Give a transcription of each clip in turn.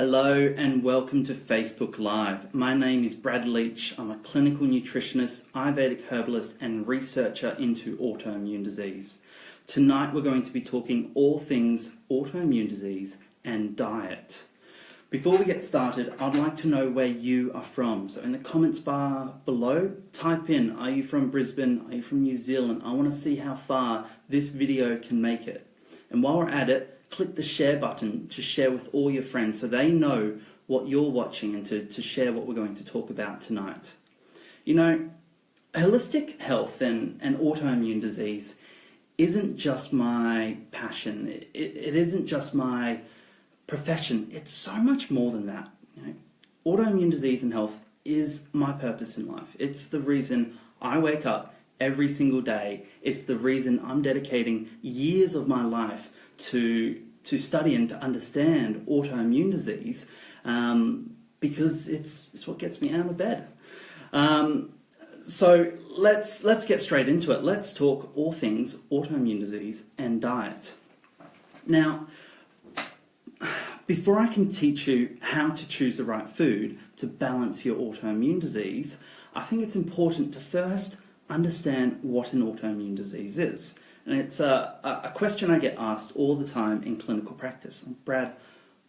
Hello and welcome to Facebook Live. My name is Brad Leach. I'm a clinical nutritionist, Ayurvedic herbalist and researcher into autoimmune disease. Tonight we're going to be talking all things autoimmune disease and diet. Before we get started, I'd like to know where you are from. So in the comments bar below, type in, are you from Brisbane, are you from New Zealand? I want to see how far this video can make it. And while we're at it, click the share button to share with all your friends so they know what you're watching and to share what we're going to talk about tonight. You know, holistic health and autoimmune disease isn't just my passion. It isn't just my profession. It's so much more than that. You know, autoimmune disease and health is my purpose in life. It's the reason I wake up every single day. It's the reason I'm dedicating years of my life to study and to understand autoimmune disease, because it's what gets me out of bed. So let's get straight into it. Let's talk all things autoimmune disease and diet. Now, before I can teach you how to choose the right food to balance your autoimmune disease, I think it's important to first understand what an autoimmune disease is. And it's a question I get asked all the time in clinical practice. Brad,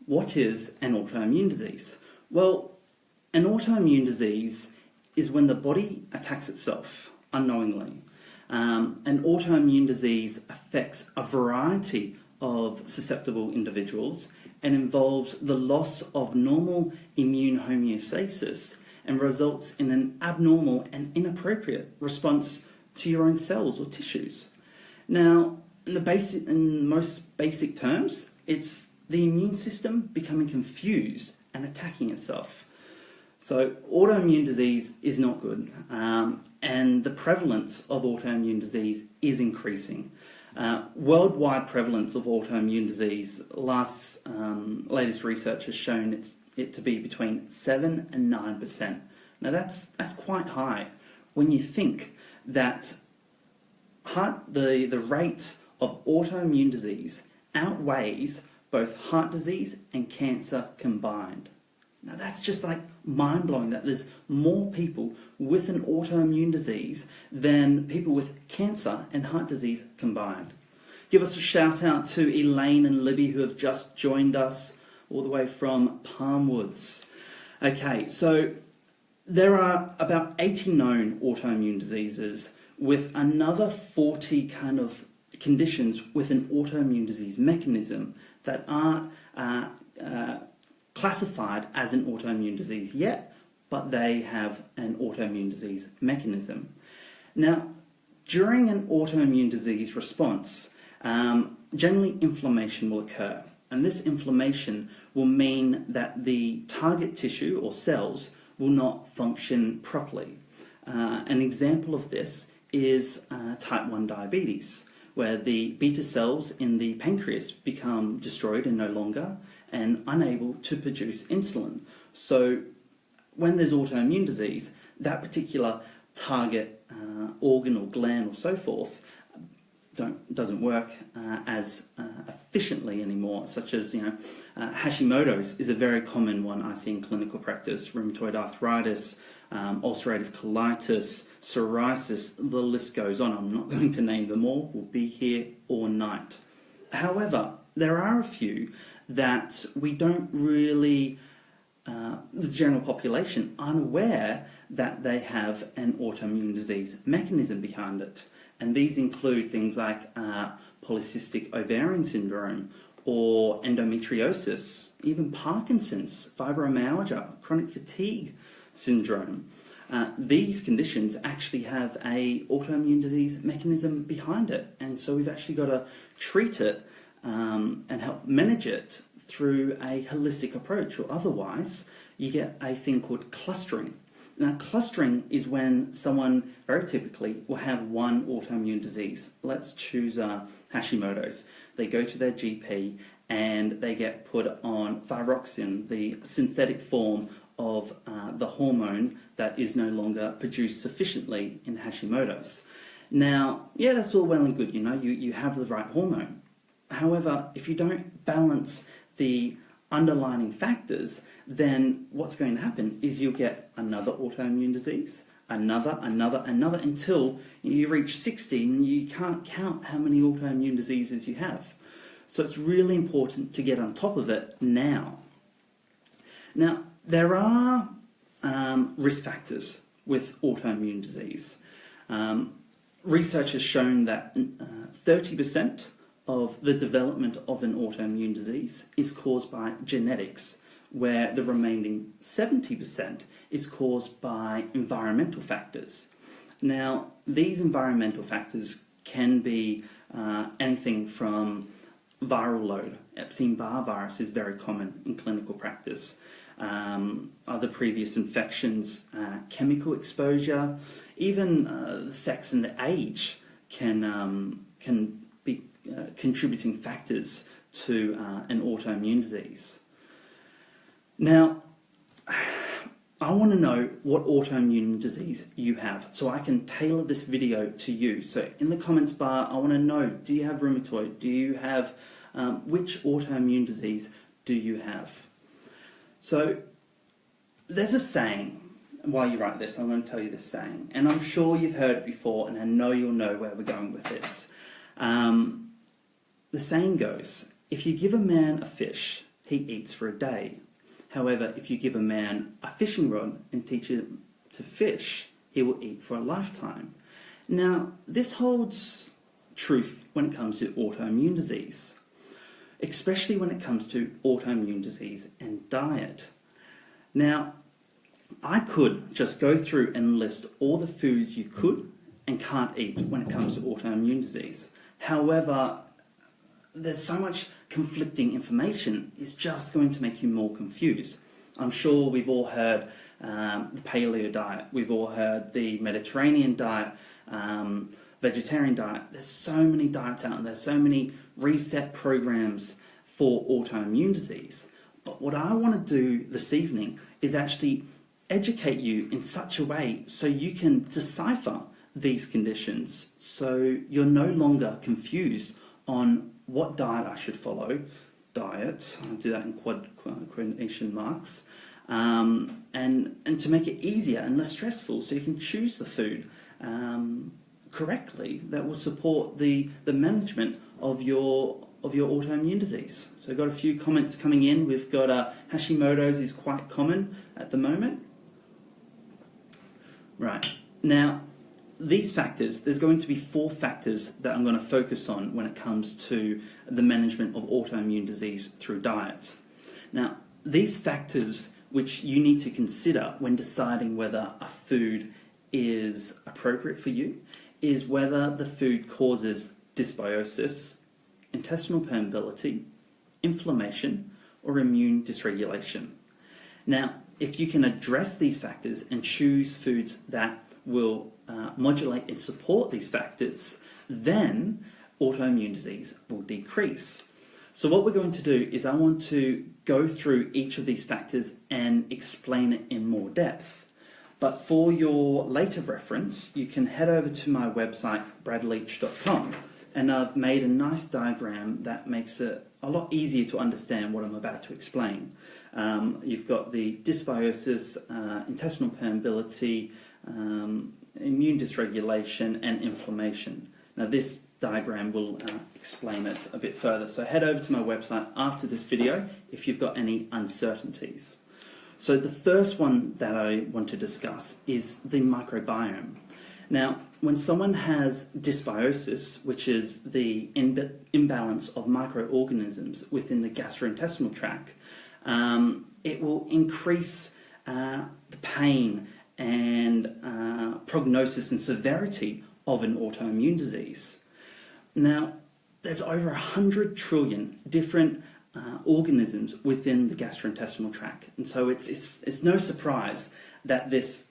what is an autoimmune disease? Well, an autoimmune disease is when the body attacks itself unknowingly. An autoimmune disease affects a variety of susceptible individuals and involves the loss of normal immune homeostasis and results in an abnormal and inappropriate response to your own cells or tissues. Now, in most basic terms, it's the immune system becoming confused and attacking itself. So autoimmune disease is not good, and the prevalence of autoimmune disease is increasing. Worldwide prevalence of autoimmune disease, latest research has shown it to be between 7 and 9%. Now that's quite high when you think that the rate of autoimmune disease outweighs both heart disease and cancer combined. Now that's just like mind-blowing that there's more people with an autoimmune disease than people with cancer and heart disease combined. Give us a shout out to Elaine and Libby who have just joined us all the way from Palmwoods. Okay, so there are about 80 known autoimmune diseases with another 40 kind of conditions with an autoimmune disease mechanism that aren't classified as an autoimmune disease yet, but they have an autoimmune disease mechanism. Now, during an autoimmune disease response, generally inflammation will occur, and this inflammation will mean that the target tissue or cells will not function properly. An example of this is type 1 diabetes, where the beta cells in the pancreas become destroyed and no longer and unable to produce insulin. So when there's autoimmune disease, that particular target organ or gland or so forth doesn't work as efficiently anymore, such as Hashimoto's is a very common one I see in clinical practice, rheumatoid arthritis, ulcerative colitis, psoriasis, the list goes on. I'm not going to name them all, we'll be here all night. However, there are a few that we don't really, the general population aren't aware that they have an autoimmune disease mechanism behind it. And these include things like polycystic ovarian syndrome or endometriosis, even Parkinson's, fibromyalgia, chronic fatigue syndrome. These conditions actually have an autoimmune disease mechanism behind it, and so we've actually got to treat it and help manage it through a holistic approach, or otherwise you get a thing called clustering. Now, clustering is when someone very typically will have one autoimmune disease. Let's choose Hashimoto's. They go to their GP and they get put on thyroxine, the synthetic form of the hormone that is no longer produced sufficiently in Hashimoto's. Now, yeah, that's all well and good, you have the right hormone. However, if you don't balance the underlying factors, then what's going to happen is you'll get another autoimmune disease, another, until you reach 60 and you can't count how many autoimmune diseases you have. So it's really important to get on top of it now. Now, there are risk factors with autoimmune disease. Research has shown that 30% of the development of an autoimmune disease is caused by genetics, where the remaining 70% is caused by environmental factors. Now, these environmental factors can be anything from viral load. Epstein-Barr virus is very common in clinical practice. Other previous infections, chemical exposure, even sex and the age can be contributing factors to an autoimmune disease. Now, I want to know what autoimmune disease you have, so I can tailor this video to you. So in the comments bar, I want to know, do you have rheumatoid? Do you have, which autoimmune disease do you have? So there's a saying. While you write this, I'm going to tell you this saying, and I'm sure you've heard it before, and I know you'll know where we're going with this. The saying goes, if you give a man a fish, he eats for a day. However, if you give a man a fishing rod and teach him to fish, he will eat for a lifetime. Now, this holds truth when it comes to autoimmune disease, especially when it comes to autoimmune disease and diet. Now, I could just go through and list all the foods you could and can't eat when it comes to autoimmune disease. However, there's so much conflicting information, it's just going to make you more confused. I'm sure we've all heard the Paleo diet, we've all heard the Mediterranean diet, vegetarian diet. There's so many diets out, and there's so many reset programs for autoimmune disease. But what I want to do this evening is actually educate you in such a way so you can decipher these conditions, so you're no longer confused on what diet I should follow. Diet, I'll do that in quotation marks, and to make it easier and less stressful, so you can choose the food correctly that will support the management of your autoimmune disease. So I've got a few comments coming in. We've got Hashimoto's is quite common at the moment. Right, now these factors, there's going to be 4 factors that I'm going to focus on when it comes to the management of autoimmune disease through diet. Now, these factors which you need to consider when deciding whether a food is appropriate for you is whether the food causes dysbiosis, intestinal permeability, inflammation, or immune dysregulation. Now, if you can address these factors and choose foods that will modulate and support these factors, then autoimmune disease will decrease. So what we're going to do is I want to go through each of these factors and explain it in more depth. But for your later reference, you can head over to my website, bradleach.com, and I've made a nice diagram that makes it a lot easier to understand what I'm about to explain. You've got the dysbiosis, intestinal permeability, immune dysregulation, and inflammation. Now this diagram will explain it a bit further, so head over to my website after this video if you've got any uncertainties. So the first one that I want to discuss is the microbiome. Now, when someone has dysbiosis, which is the imbalance of microorganisms within the gastrointestinal tract, it will increase the pain and prognosis and severity of an autoimmune disease. Now, there's over 100 trillion different organisms within the gastrointestinal tract, and so it's no surprise that this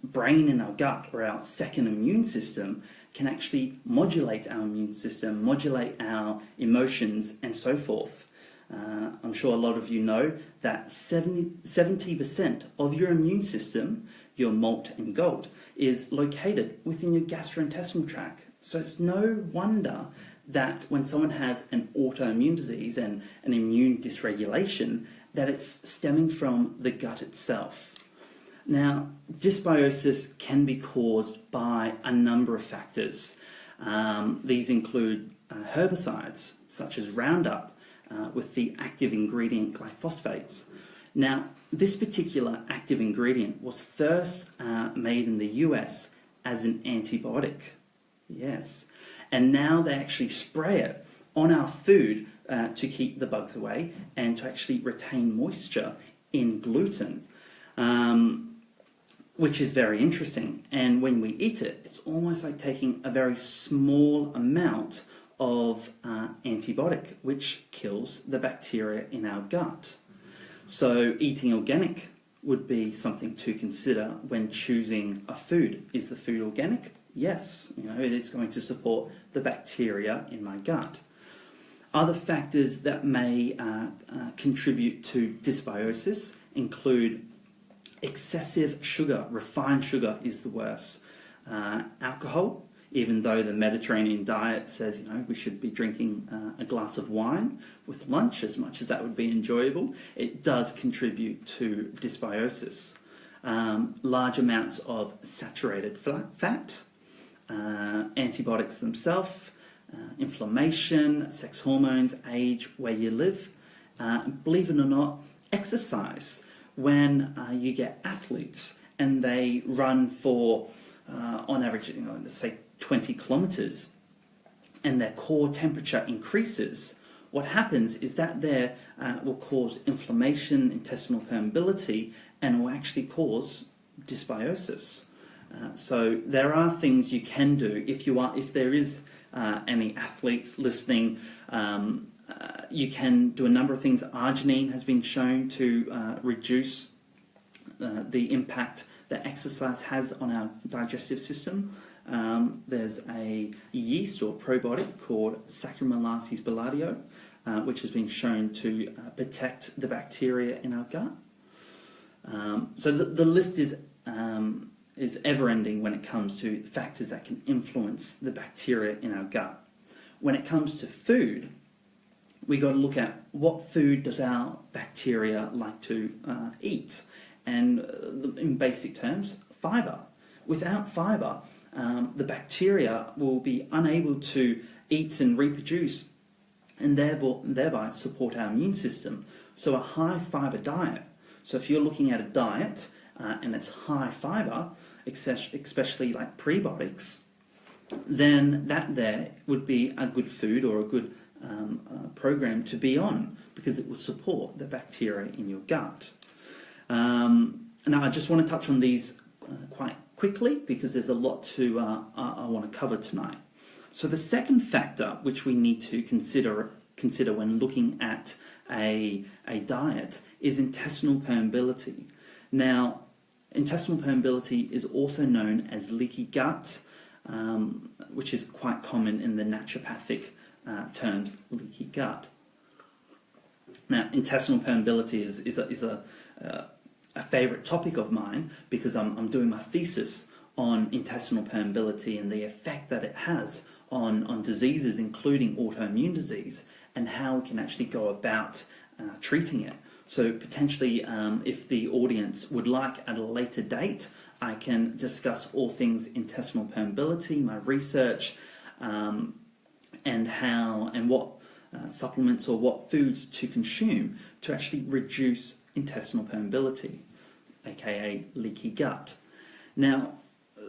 brain in our gut, or our second immune system, can actually modulate our immune system, modulate our emotions, and so forth. I'm sure a lot of you know that 70% of your immune system, your malt and gold, is located within your gastrointestinal tract. So it's no wonder that when someone has an autoimmune disease and an immune dysregulation, that it's stemming from the gut itself. Now, dysbiosis can be caused by a number of factors. These include herbicides, such as Roundup, with the active ingredient glyphosates. Now, this particular active ingredient was first made in the US as an antibiotic. Yes. And now they actually spray it on our food to keep the bugs away and to actually retain moisture in gluten, which is very interesting. And when we eat it, it's almost like taking a very small amount of antibiotic, which kills the bacteria in our gut. So eating organic would be something to consider when choosing a food. Is the food organic? Yes, it is going to support the bacteria in my gut. Other factors that may contribute to dysbiosis include excessive sugar. Refined sugar is the worst. Alcohol, even though the Mediterranean diet says we should be drinking a glass of wine with lunch, as much as that would be enjoyable, it does contribute to dysbiosis. Large amounts of saturated fat, antibiotics themselves, inflammation, sex hormones, age, where you live. Believe it or not, exercise. When you get athletes and they run for, on average, let's say 20 kilometers, and their core temperature increases, what happens is that there will cause inflammation, intestinal permeability, and will actually cause dysbiosis. So there are things you can do if there is any athletes listening. You can do a number of things. Arginine has been shown to reduce the impact that exercise has on our digestive system. There's a yeast or probiotic called Saccharomyces boulardii, which has been shown to protect the bacteria in our gut. So the list is ever-ending when it comes to factors that can influence the bacteria in our gut. When it comes to food, we got to look at what food does our bacteria like to eat, and in basic terms, fiber. Without fiber, the bacteria will be unable to eat and reproduce, and thereby support our immune system. So a high fiber diet. So if you're looking at a diet and it's high fiber, especially like prebiotics, then that there would be a good food or a good program to be on, because it will support the bacteria in your gut. Now I just want to touch on these quite quickly, because there's a lot to I want to cover tonight. So the second factor which we need to consider when looking at a diet is intestinal permeability. Now, intestinal permeability is also known as leaky gut, which is quite common in the naturopathic terms, leaky gut. Now, intestinal permeability is a favourite topic of mine, because I'm doing my thesis on intestinal permeability and the effect that it has on diseases, including autoimmune disease, and how we can actually go about treating it. So potentially, if the audience would like at a later date, I can discuss all things intestinal permeability, my research, and how and what supplements or what foods to consume to actually reduce intestinal permeability, aka leaky gut. Now,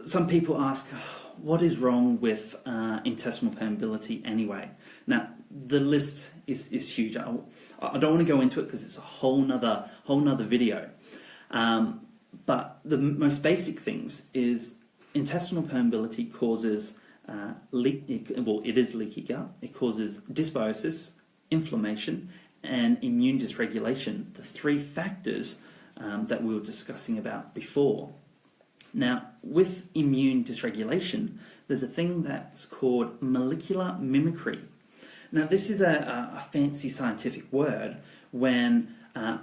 some people ask, what is wrong with intestinal permeability anyway? Now, the list is huge. I don't want to go into it because it's a whole nother video. But the most basic things is intestinal permeability causes it is leaky gut. It causes dysbiosis, inflammation, and immune dysregulation, the three factors that we were discussing about before. Now, with immune dysregulation, there's a thing that's called molecular mimicry. Now, this is a fancy scientific word when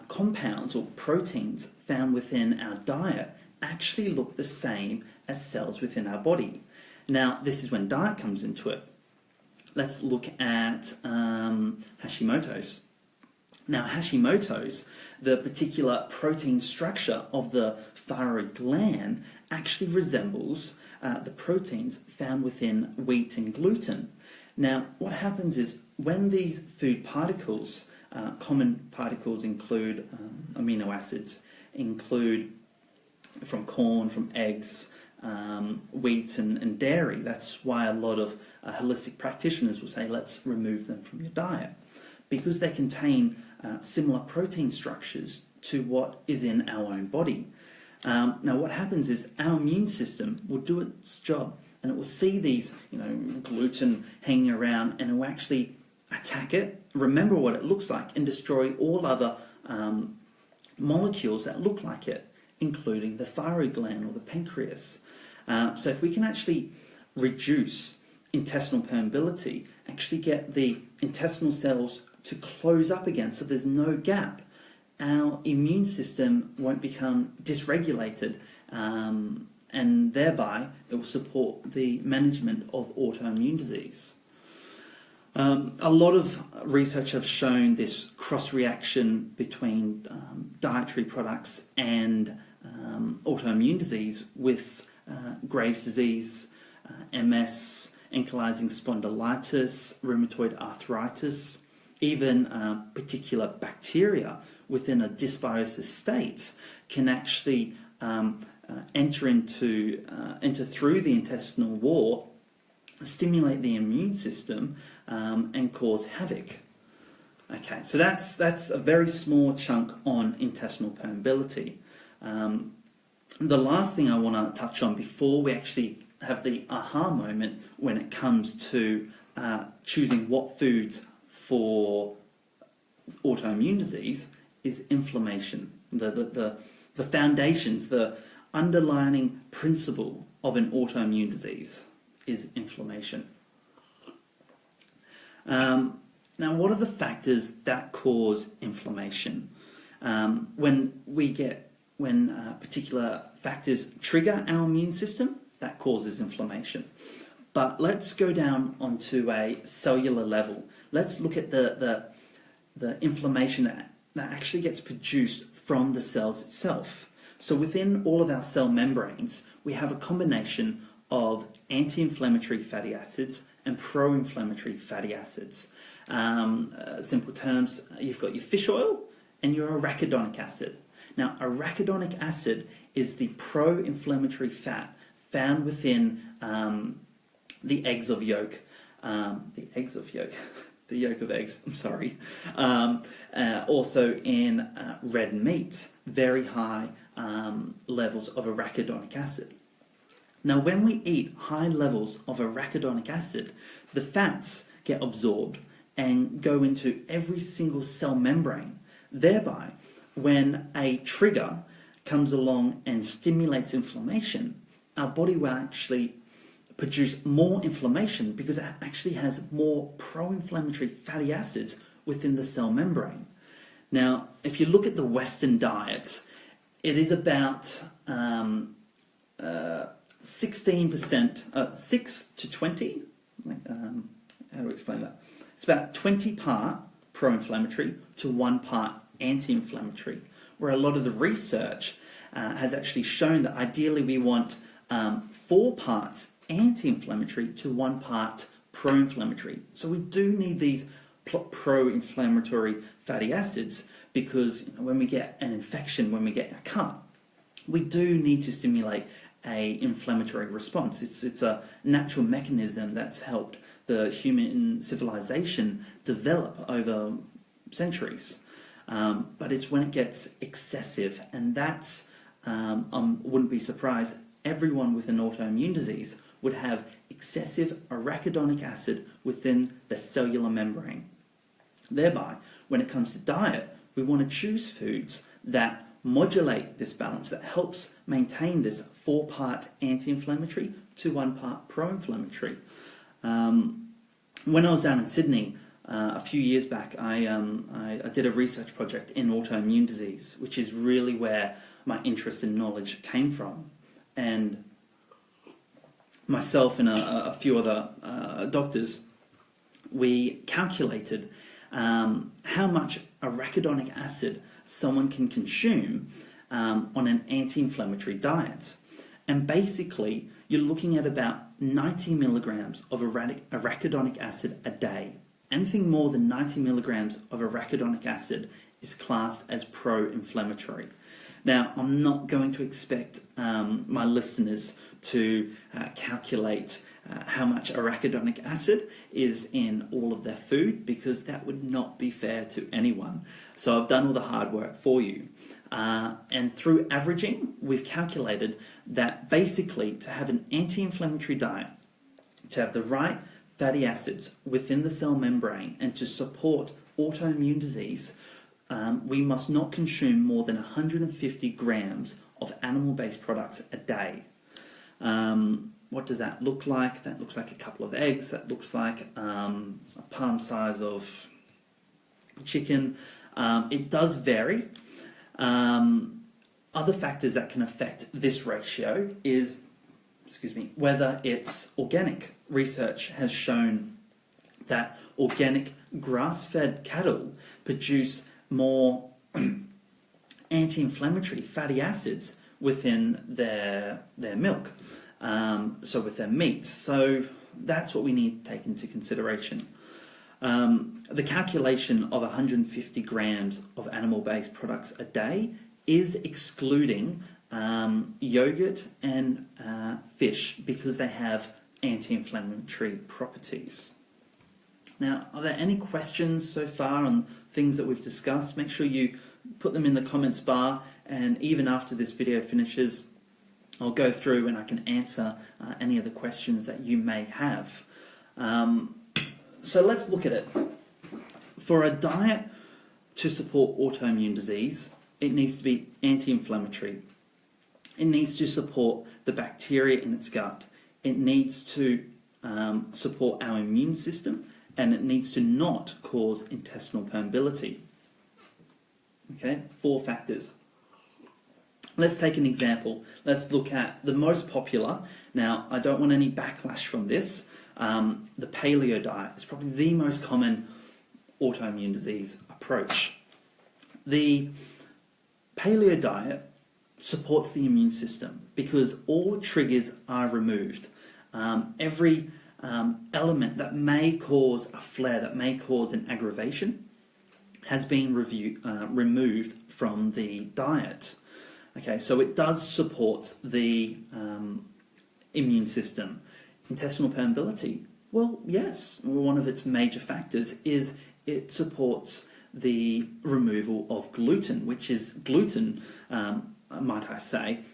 compounds or proteins found within our diet actually look the same as cells within our body. Now, this is when diet comes into it. let's look at Hashimoto's. Now, Hashimoto's, the particular protein structure of the thyroid gland actually resembles the proteins found within wheat and gluten. Now, what happens is when these food particles, common particles include amino acids, include from corn, from eggs, wheat and dairy. That's why a lot of holistic practitioners will say, let's remove them from your diet, because they contain similar protein structures to what is in our own body. Now, what happens is our immune system will do its job, and it will see these, gluten hanging around, and it will actually attack it, remember what it looks like, and destroy all other molecules that look like it, including the thyroid gland or the pancreas. So if we can actually reduce intestinal permeability, actually get the intestinal cells to close up again so there's no gap, our immune system won't become dysregulated, and thereby it will support the management of autoimmune disease. A lot of research have shown this cross-reaction between dietary products and autoimmune disease with Graves' disease, MS, ankylosing spondylitis, rheumatoid arthritis, even particular bacteria within a dysbiosis state can actually enter through the intestinal wall, stimulate the immune system, and cause havoc. Okay, so that's a very small chunk on intestinal permeability. The last thing I want to touch on before we actually have the aha moment when it comes to choosing what foods for autoimmune disease is inflammation. The foundations, the underlying principle of an autoimmune disease is inflammation. Now, what are the factors that cause inflammation? When particular factors trigger our immune system, that causes inflammation. But let's go down onto a cellular level. Let's look at the inflammation that actually gets produced from the cells itself. So within all of our cell membranes, we have a combination of anti-inflammatory fatty acids and pro-inflammatory fatty acids. Simple terms, you've got your fish oil and your arachidonic acid. Now, arachidonic acid is the pro-inflammatory fat found within the eggs of yolk. The yolk of eggs, I'm sorry. Also in red meat, very high levels of arachidonic acid. Now, when we eat high levels of arachidonic acid, the fats get absorbed and go into every single cell membrane. Thereby, when a trigger comes along and stimulates inflammation, our body will actually produce more inflammation because it actually has more pro-inflammatory fatty acids within the cell membrane. Now, if you look at the Western diet, it is about 16%, 6 to 20, how do I explain that? It's about 20 part pro-inflammatory to 1 part anti-inflammatory, where a lot of the research has actually shown that ideally we want 4 parts anti-inflammatory to 1 part pro-inflammatory. So we do need these pro-inflammatory fatty acids because when we get an infection, when we get a cut, we do need to stimulate a inflammatory response. It's a natural mechanism that's helped the human civilization develop over centuries. But it's when it gets excessive, and that's, wouldn't be surprised, everyone with an autoimmune disease would have excessive arachidonic acid within the cellular membrane. Thereby, when it comes to diet, we want to choose foods that modulate this balance, that helps maintain this 4 part anti-inflammatory to 1 part pro-inflammatory. When I was down in Sydney a few years back, I did a research project in autoimmune disease, which is really where my interest and knowledge came from. And myself and a few other doctors we calculated how much arachidonic acid someone can consume on an anti-inflammatory diet. And basically, you're looking at about 90 milligrams of arachidonic acid a day. Anything more than 90 milligrams of arachidonic acid is classed as pro-inflammatory. Now, I'm not going to expect my listeners to calculate how much arachidonic acid is in all of their food, because that would not be fair to anyone. So I've done all the hard work for you. And through averaging, we've calculated that basically to have an anti-inflammatory diet, to have the right fatty acids within the cell membrane and to support autoimmune disease, we must not consume more than 150 grams of animal-based products a day. What does that look like? That looks like a couple of eggs. That looks like a palm size of chicken. It does vary. Other factors that can affect this ratio is, whether it's organic. Research has shown that organic grass-fed cattle produce more anti-inflammatory fatty acids within their milk, so with their meat. So that's what we need to take into consideration. The calculation of 150 grams of animal-based products a day is excluding yogurt and fish, because they have anti-inflammatory properties. Now, are there any questions so far on things that we've discussed? Make sure you put them in the comments bar, and even after this video finishes, I'll go through and I can answer any of the questions that you may have. So let's look at it. For a diet to support autoimmune disease, it needs to be anti-inflammatory. It needs to support the bacteria in its gut. It needs to support our immune system, and it needs to not cause intestinal permeability. Okay, 4 factors. Let's take an example. Let's look at the most popular. Now, I don't want any backlash from this. The Paleo diet is probably the most common autoimmune disease approach. The Paleo diet supports the immune system because all triggers are removed. Every element that may cause a flare, that may cause an aggravation, has been removed from the diet. Okay, so it does support the immune system. Intestinal permeability, well, yes, one of its major factors is it supports the removal of gluten, which is gluten, might I say,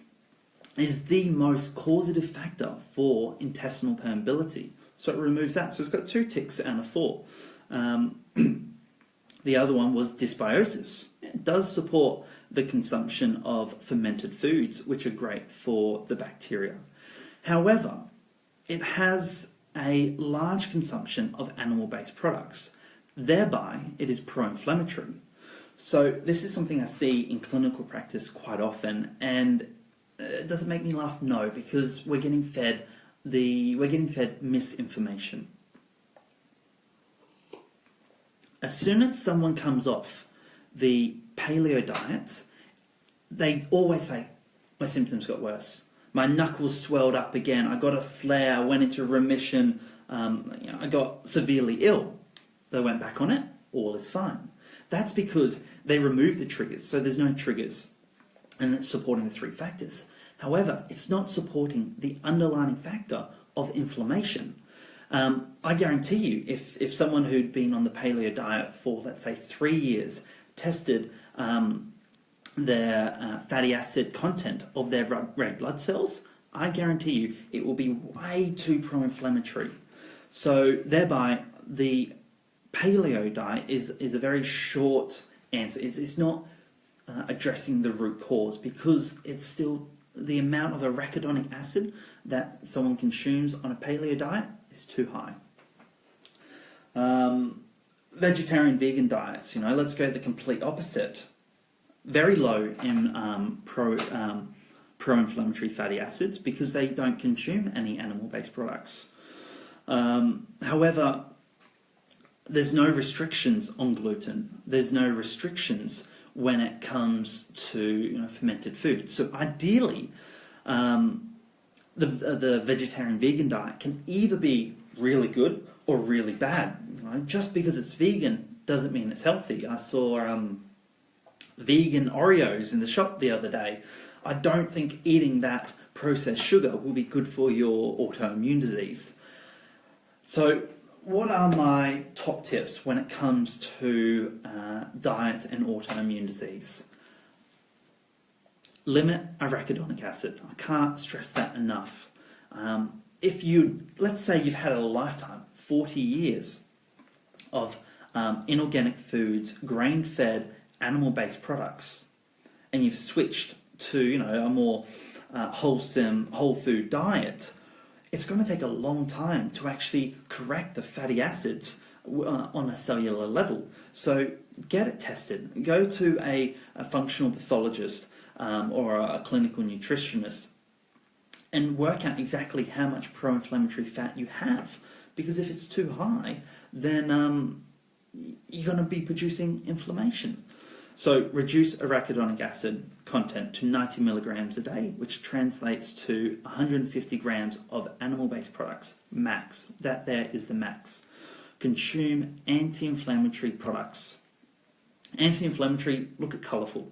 is the most causative factor for intestinal permeability. So it removes that. So it's got 2 ticks out of 4. The other one was dysbiosis. It does support the consumption of fermented foods, which are great for the bacteria. However, it has a large consumption of animal-based products. Thereby, it is pro-inflammatory. So this is something I see in clinical practice quite often, and does it make me laugh? No, because we're getting fed misinformation. As soon as someone comes off the paleo diet, they always say, my symptoms got worse. My knuckles swelled up again. I got a flare. I went into remission. I got severely ill. They went back on it. All is fine. That's because they removed the triggers. So there's no triggers. And it's supporting the 3 factors. However, it's not supporting the underlying factor of inflammation. I guarantee you, if someone who'd been on the paleo diet for, let's say, 3 years, tested their fatty acid content of their red blood cells, I guarantee you it will be way too pro-inflammatory. So thereby, the paleo diet is a very short answer. It's not addressing the root cause, because it's still the amount of arachidonic acid that someone consumes on a paleo diet is too high. Vegetarian, vegan diets, let's go the complete opposite. Very low in pro-inflammatory fatty acids because they don't consume any animal-based products. However, there's no restrictions on gluten. There's no restrictions when it comes to fermented food. So ideally, the vegetarian vegan diet can either be really good or really bad. Just because it's vegan doesn't mean it's healthy. I saw vegan Oreos in the shop the other day. I don't think eating that processed sugar will be good for your autoimmune disease. So what are my top tips when it comes to diet and autoimmune disease? Limit arachidonic acid. I can't stress that enough. Let's say you've had a lifetime, 40 years of inorganic foods, grain-fed, animal-based products, and you've switched to a more wholesome, whole food diet, it's going to take a long time to actually correct the fatty acids on a cellular level. So get it tested. Go to a functional pathologist or a clinical nutritionist and work out exactly how much pro-inflammatory fat you have. Because if it's too high, then you're going to be producing inflammation. So reduce arachidonic acid content to 90 milligrams a day, which translates to 150 grams of animal-based products, max. That there is the max. Consume anti-inflammatory products. Anti-inflammatory, look at colourful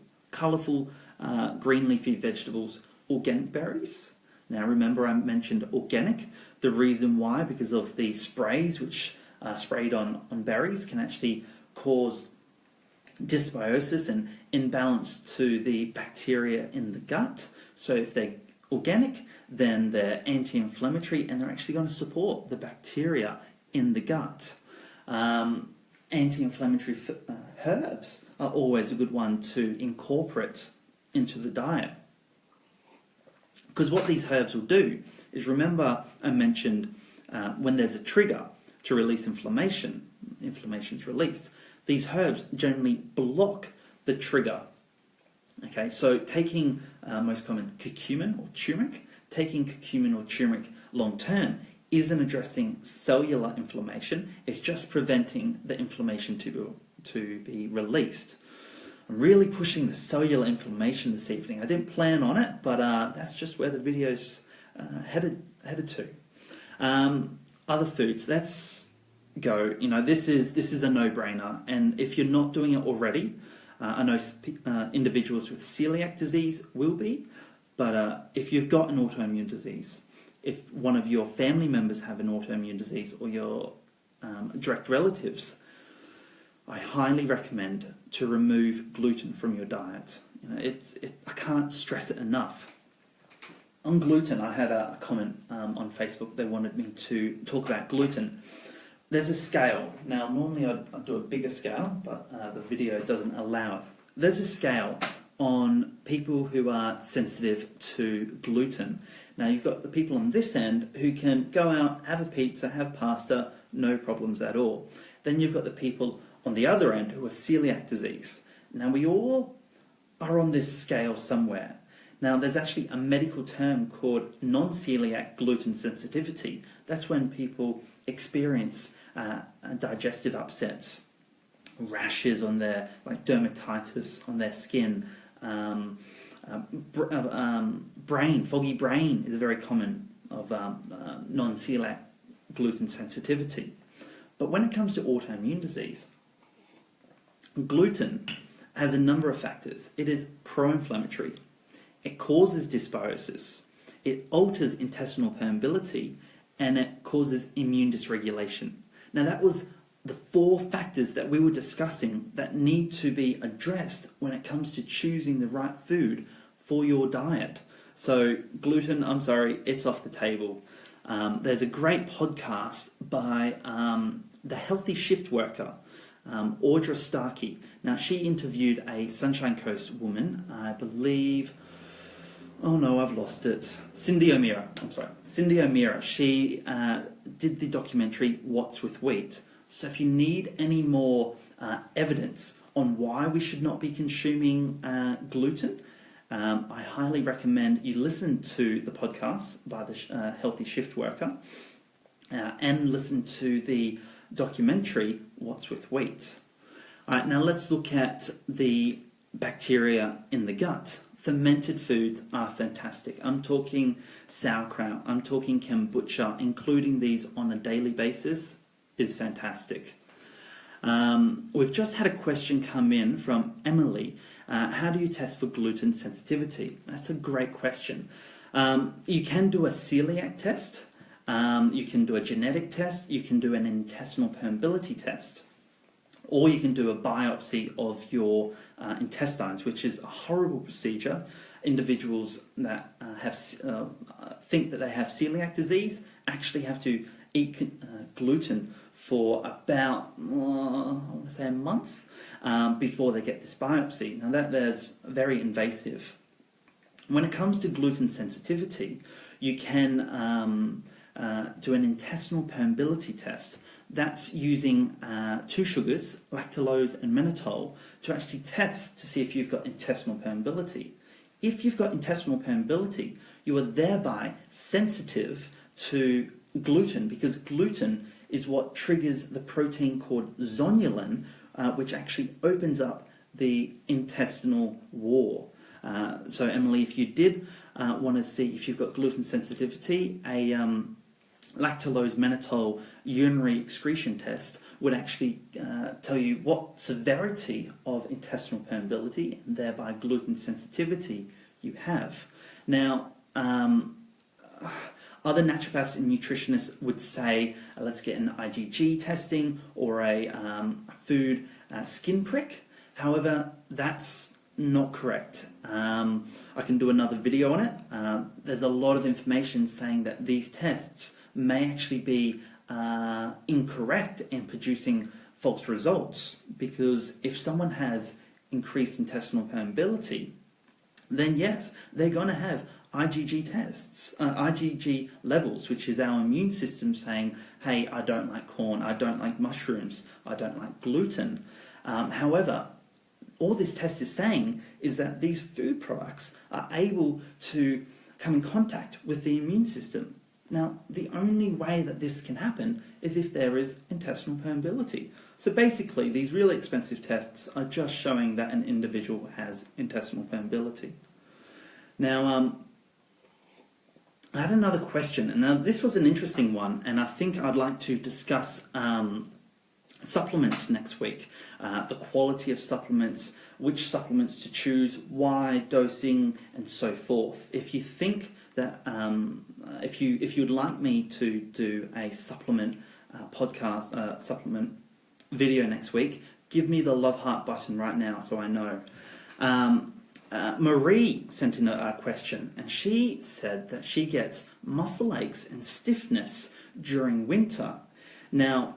green leafy vegetables, organic berries. Now remember I mentioned organic. The reason why, because of the sprays which are sprayed on berries can actually cause dysbiosis and imbalance to the bacteria in the gut. So if they're organic, then they're anti-inflammatory and they're actually going to support the bacteria in the gut. Anti-inflammatory herbs are always a good one to incorporate into the diet. Because what these herbs will do is, remember I mentioned when there's a trigger to release inflammation, inflammation's released. These herbs generally block the trigger. Okay, so taking most common curcumin or turmeric, taking curcumin or turmeric long term isn't addressing cellular inflammation, it's just preventing the inflammation to be released. I'm really pushing the cellular inflammation this evening. I didn't plan on it, but that's just where the video's headed to. Other foods, let's go. This is a no-brainer, and if you're not doing it already, I know individuals with celiac disease will be, but if you've got an autoimmune disease, if one of your family members have an autoimmune disease or your direct relatives, I highly recommend to remove gluten from your diet. I can't stress it enough. On gluten, I had a comment on Facebook. They wanted me to talk about gluten. There's a scale. Now, normally I'd do a bigger scale, but the video doesn't allow it. There's a scale on people who are sensitive to gluten. Now, you've got the people on this end who can go out, have a pizza, have pasta, no problems at all. Then you've got the people on the other end who are celiac disease. Now, we all are on this scale somewhere. Now, there's actually a medical term called non-celiac gluten sensitivity. That's when people experience digestive upsets, rashes on their, like dermatitis on their skin, foggy brain is a very common of non-celiac gluten sensitivity. But when it comes to autoimmune disease, gluten has a number of factors. It is pro-inflammatory. It causes dysbiosis. It alters intestinal permeability, and it causes immune dysregulation. Now, that was the 4 factors that we were discussing that need to be addressed when it comes to choosing the right food for your diet. So gluten, I'm sorry, it's off the table. There's a great podcast by the healthy shift worker, Audra Starkey. Now, she interviewed a Sunshine Coast woman, I believe, oh no, I've lost it, Cindy O'Meara. Cindy O'Meara. She did the documentary What's with Wheat. So if you need any more evidence on why we should not be consuming gluten, I highly recommend you listen to the podcast by the Healthy Shift Worker and listen to the documentary, What's with Wheat. All right, now let's look at the bacteria in the gut. Fermented foods are fantastic. I'm talking sauerkraut, I'm talking kombucha, including these on a daily basis is fantastic. We've just had a question come in from Emily. How do you test for gluten sensitivity? That's a great question. You can do a celiac test, you can do a genetic test, you can do an intestinal permeability test, or you can do a biopsy of your intestines, which is a horrible procedure. Individuals that think that they have celiac disease actually have to eat gluten for about, I want to say, a month before they get this biopsy. Now that is very invasive. When it comes to gluten sensitivity, you can do an intestinal permeability test. That's using two sugars, lactulose and mannitol, to actually test to see if you've got intestinal permeability. If you've got intestinal permeability, you are thereby sensitive to gluten, because gluten is what triggers the protein called zonulin, which actually opens up the intestinal wall. So Emily, if you did want to see if you've got gluten sensitivity, a lactulose mannitol urinary excretion test would actually tell you what severity of intestinal permeability and thereby gluten sensitivity you have. Now, other naturopaths and nutritionists would say, let's get an IgG testing or a food skin prick. However, that's not correct. I can do another video on it. There's a lot of information saying that these tests may actually be incorrect in producing false results, because if someone has increased intestinal permeability, then yes, they're going to have IgG tests, IgG levels, which is our immune system saying, hey, I don't like corn, I don't like mushrooms, I don't like gluten. However, all this test is saying is that these food products are able to come in contact with the immune system. Now, the only way that this can happen is if there is intestinal permeability. So basically, these really expensive tests are just showing that an individual has intestinal permeability. Now, I had another question, and now this was an interesting one, and I think I'd like to discuss supplements next week, the quality of supplements, which supplements to choose, why, dosing, and so forth. If you think that, if you'd like me to do a supplement podcast, supplement video next week, give me the love heart button right now so I know. Marie sent in a question, and she said that she gets muscle aches and stiffness during winter. Now,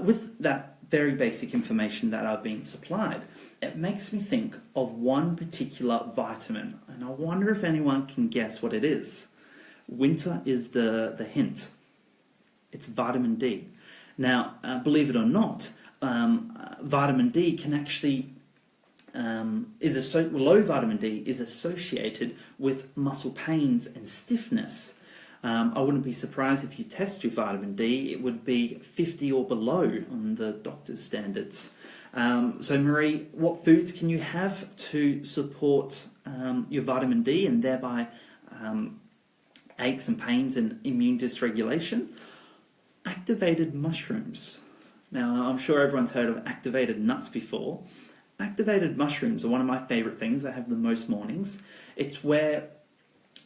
with that very basic information that I've been supplied, it makes me think of one particular vitamin, and I wonder if anyone can guess what it is. Winter is the hint. It's vitamin D. Now, believe it or not, vitamin D can actually low vitamin D is associated with muscle pains and stiffness. I wouldn't be surprised if you test your vitamin D, it would be 50 or below on the doctor's standards. So Marie, what foods can you have to support your vitamin D and thereby aches and pains and immune dysregulation? Activated mushrooms. Now, I'm sure everyone's heard of activated nuts before. Activated mushrooms are one of my favourite things. I have them most mornings. It's where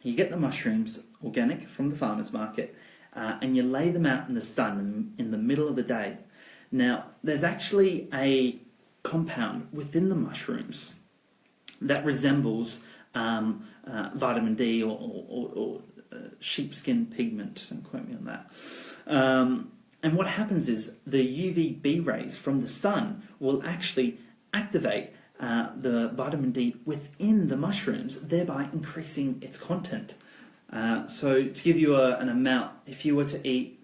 you get the mushrooms, organic, from the farmer's market, and you lay them out in the sun in the middle of the day. Now, there's actually a compound within the mushrooms that resembles vitamin D or sheepskin pigment. Don't quote me on that. And what happens is the UVB rays from the sun will actually activate the vitamin D within the mushrooms, thereby increasing its content. So to give you an amount, if you were to eat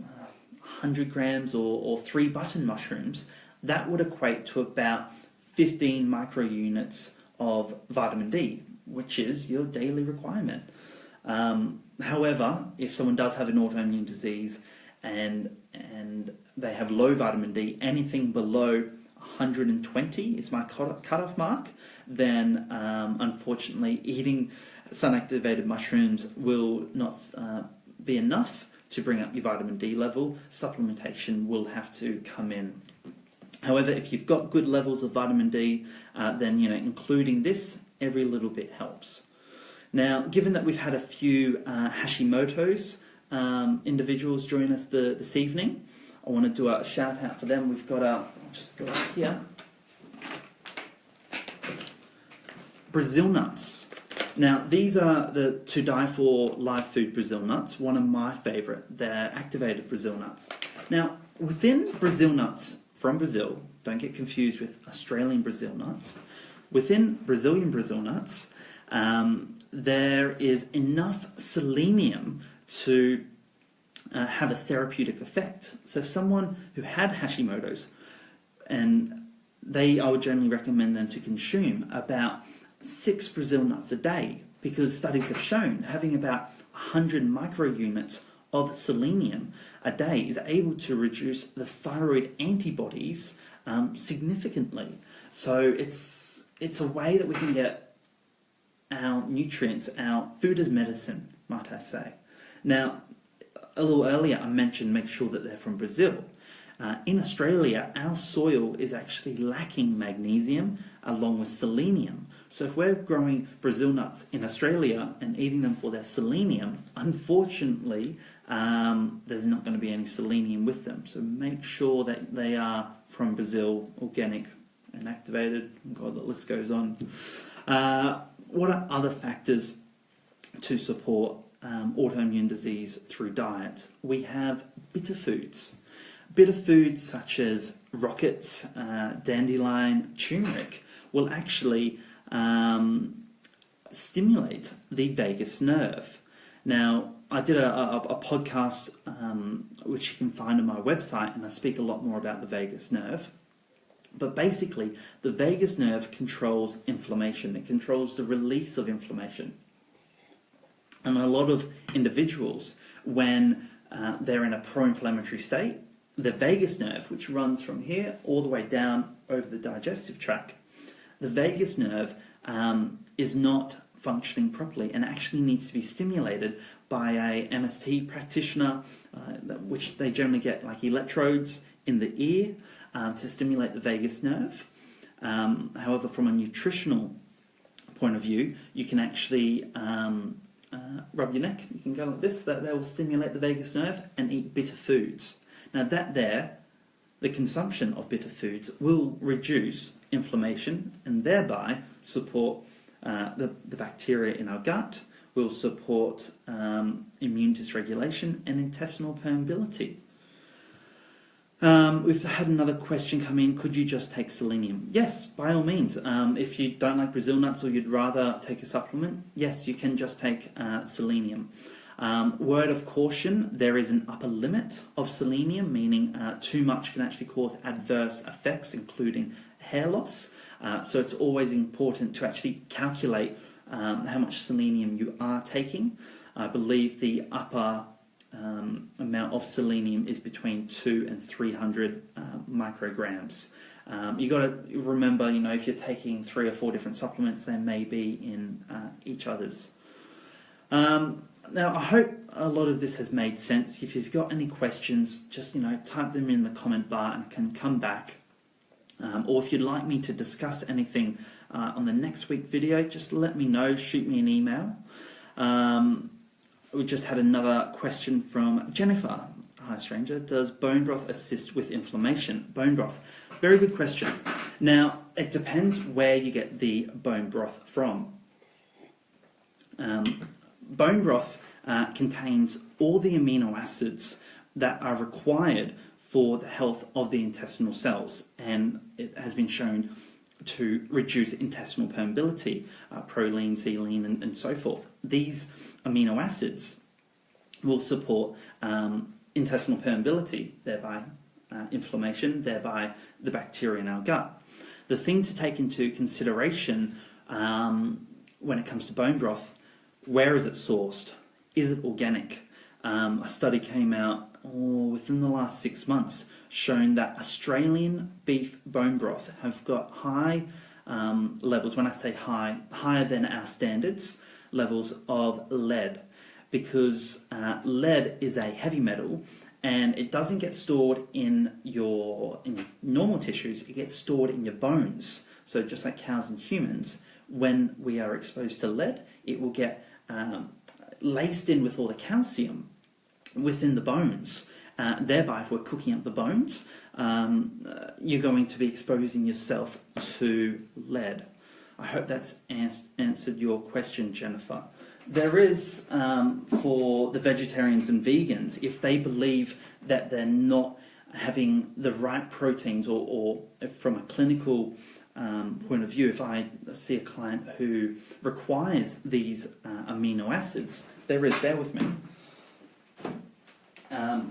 100 grams or 3 button mushrooms, that would equate to about 15 microunits of vitamin D, which is your daily requirement. However, if someone does have an autoimmune disease and they have low vitamin D, anything below 120 is my cutoff mark, then unfortunately eating sun-activated mushrooms will not be enough to bring up your vitamin D level. Supplementation will have to come in. However, if you've got good levels of vitamin D, then including this, every little bit helps. Now, given that we've had a few Hashimoto's individuals join us this evening, I want to do a shout out for them. We've got I'll just go up here. Brazil nuts. Now, these are the to die for live food Brazil nuts, one of my favourite. They're activated Brazil nuts. Now, within Brazil nuts from Brazil, don't get confused with Australian Brazil nuts, within Brazilian Brazil nuts, there is enough selenium to have a therapeutic effect. So if someone who had Hashimoto's, and I would generally recommend them to consume about 6 Brazil nuts a day, because studies have shown having about 100 microunits of selenium a day is able to reduce the thyroid antibodies significantly. So it's a way that we can get our nutrients, our food as medicine, might I say. Now, a little earlier I mentioned make sure that they're from Brazil. In Australia, our soil is actually lacking magnesium along with selenium. So if we're growing Brazil nuts in Australia and eating them for their selenium, unfortunately, there's not going to be any selenium with them. So make sure that they are from Brazil, organic and activated. God, the list goes on. What are other factors to support autoimmune disease through diet? We have bitter foods. Bitter foods such as rockets, dandelion, turmeric will actually stimulate the vagus nerve. Now, I did a podcast which you can find on my website, and I speak a lot more about the vagus nerve. But basically, the vagus nerve controls inflammation. It controls the release of inflammation. And a lot of individuals, when they're in a pro-inflammatory state, the vagus nerve, which runs from here all the way down over the digestive tract, the vagus nerve is not functioning properly and actually needs to be stimulated by a MST practitioner, which they generally get like electrodes in the ear to stimulate the vagus nerve. However, from a nutritional point of view, you can actually rub your neck. You can go like this. That will stimulate the vagus nerve, and eat bitter foods. Now the consumption of bitter foods will reduce inflammation and thereby support the bacteria in our gut, will support immune dysregulation and intestinal permeability. We've had another question come in. Could you just take selenium? Yes, by all means. If you don't like Brazil nuts or you'd rather take a supplement, yes, you can just take selenium. Word of caution, there is an upper limit of selenium, meaning too much can actually cause adverse effects, including hair loss. So it's always important to actually calculate how much selenium you are taking. I believe the upper amount of selenium is between 200 and 300 micrograms. You got to remember, if you're taking 3 or 4 different supplements, they may be in each other's. Now, I hope a lot of this has made sense. If you've got any questions, just type them in the comment bar and I can come back. Or if you'd like me to discuss anything on the next week video, just let me know. Shoot me an email. We just had another question from Jennifer. Hi, stranger. Does bone broth assist with inflammation? Bone broth. Very good question. Now, it depends where you get the bone broth from. Bone broth contains all the amino acids that are required for the health of the intestinal cells, and it has been shown to reduce intestinal permeability, proline, zeolite, and so forth. These amino acids will support intestinal permeability, thereby inflammation, thereby the bacteria in our gut. The thing to take into consideration when it comes to bone broth, where is it sourced? Is it organic? A study came out within the last 6 months, shown that Australian beef bone broth have got high levels, when I say high, higher than our standards, levels of lead, because lead is a heavy metal and it doesn't get stored in your normal tissues, it gets stored in your bones. So just like cows and humans, when we are exposed to lead, it will get laced in with all the calcium within the bones. Thereby, if we're cooking up the bones, you're going to be exposing yourself to lead. I hope that's answered your question, Jennifer. There is, for the vegetarians and vegans, if they believe that they're not having the right proteins, or from a clinical point of view, if I see a client who requires these amino acids, bear with me. I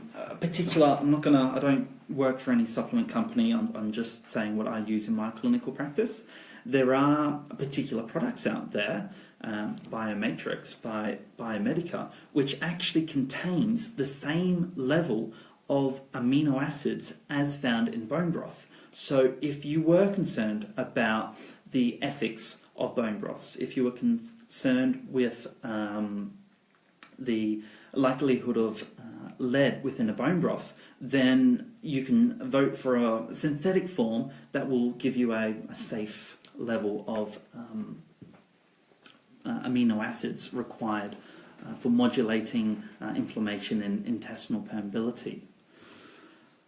don't work for any supplement company, I'm just saying what I use in my clinical practice. There are particular products out there, Biomatrix by Biomedica, which actually contains the same level of amino acids as found in bone broth. So if you were concerned about the ethics of bone broths, if you were concerned with the likelihood of lead within a bone broth, then you can vote for a synthetic form that will give you a safe level of amino acids required for modulating inflammation and intestinal permeability.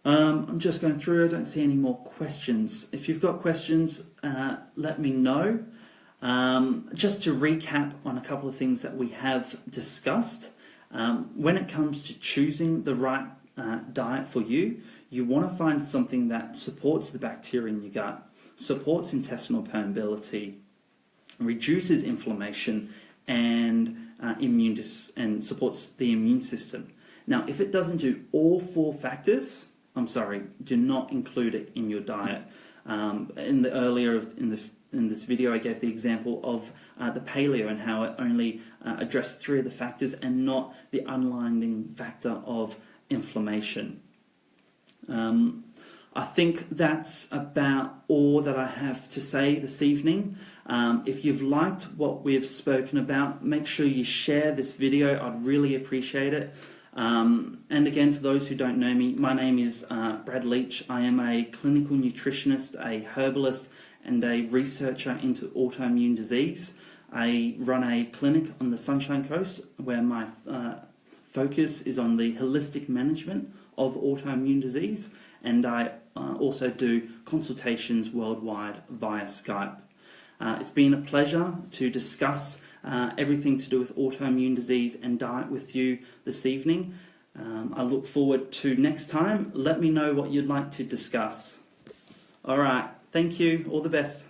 I'm just going through, I don't see any more questions. If you've got questions, let me know. Just to recap on a couple of things that we have discussed, when it comes to choosing the right diet for you, you want to find something that supports the bacteria in your gut, supports intestinal permeability, reduces inflammation, and supports the immune system. Now, if it doesn't do all 4 factors, I'm sorry, do not include it in your diet. In this video, I gave the example of the Paleo and how it only addressed 3 of the factors and not the underlying factor of inflammation. I think that's about all that I have to say this evening. If you've liked what we've spoken about, make sure you share this video. I'd really appreciate it. And again, for those who don't know me, my name is Brad Leach. I am a clinical nutritionist, a herbalist, and a researcher into autoimmune disease. I run a clinic on the Sunshine Coast where my focus is on the holistic management of autoimmune disease, and I also do consultations worldwide via Skype. It's been a pleasure to discuss everything to do with autoimmune disease and diet with you this evening. I look forward to next time. Let me know what you'd like to discuss. All right, thank you. All the best.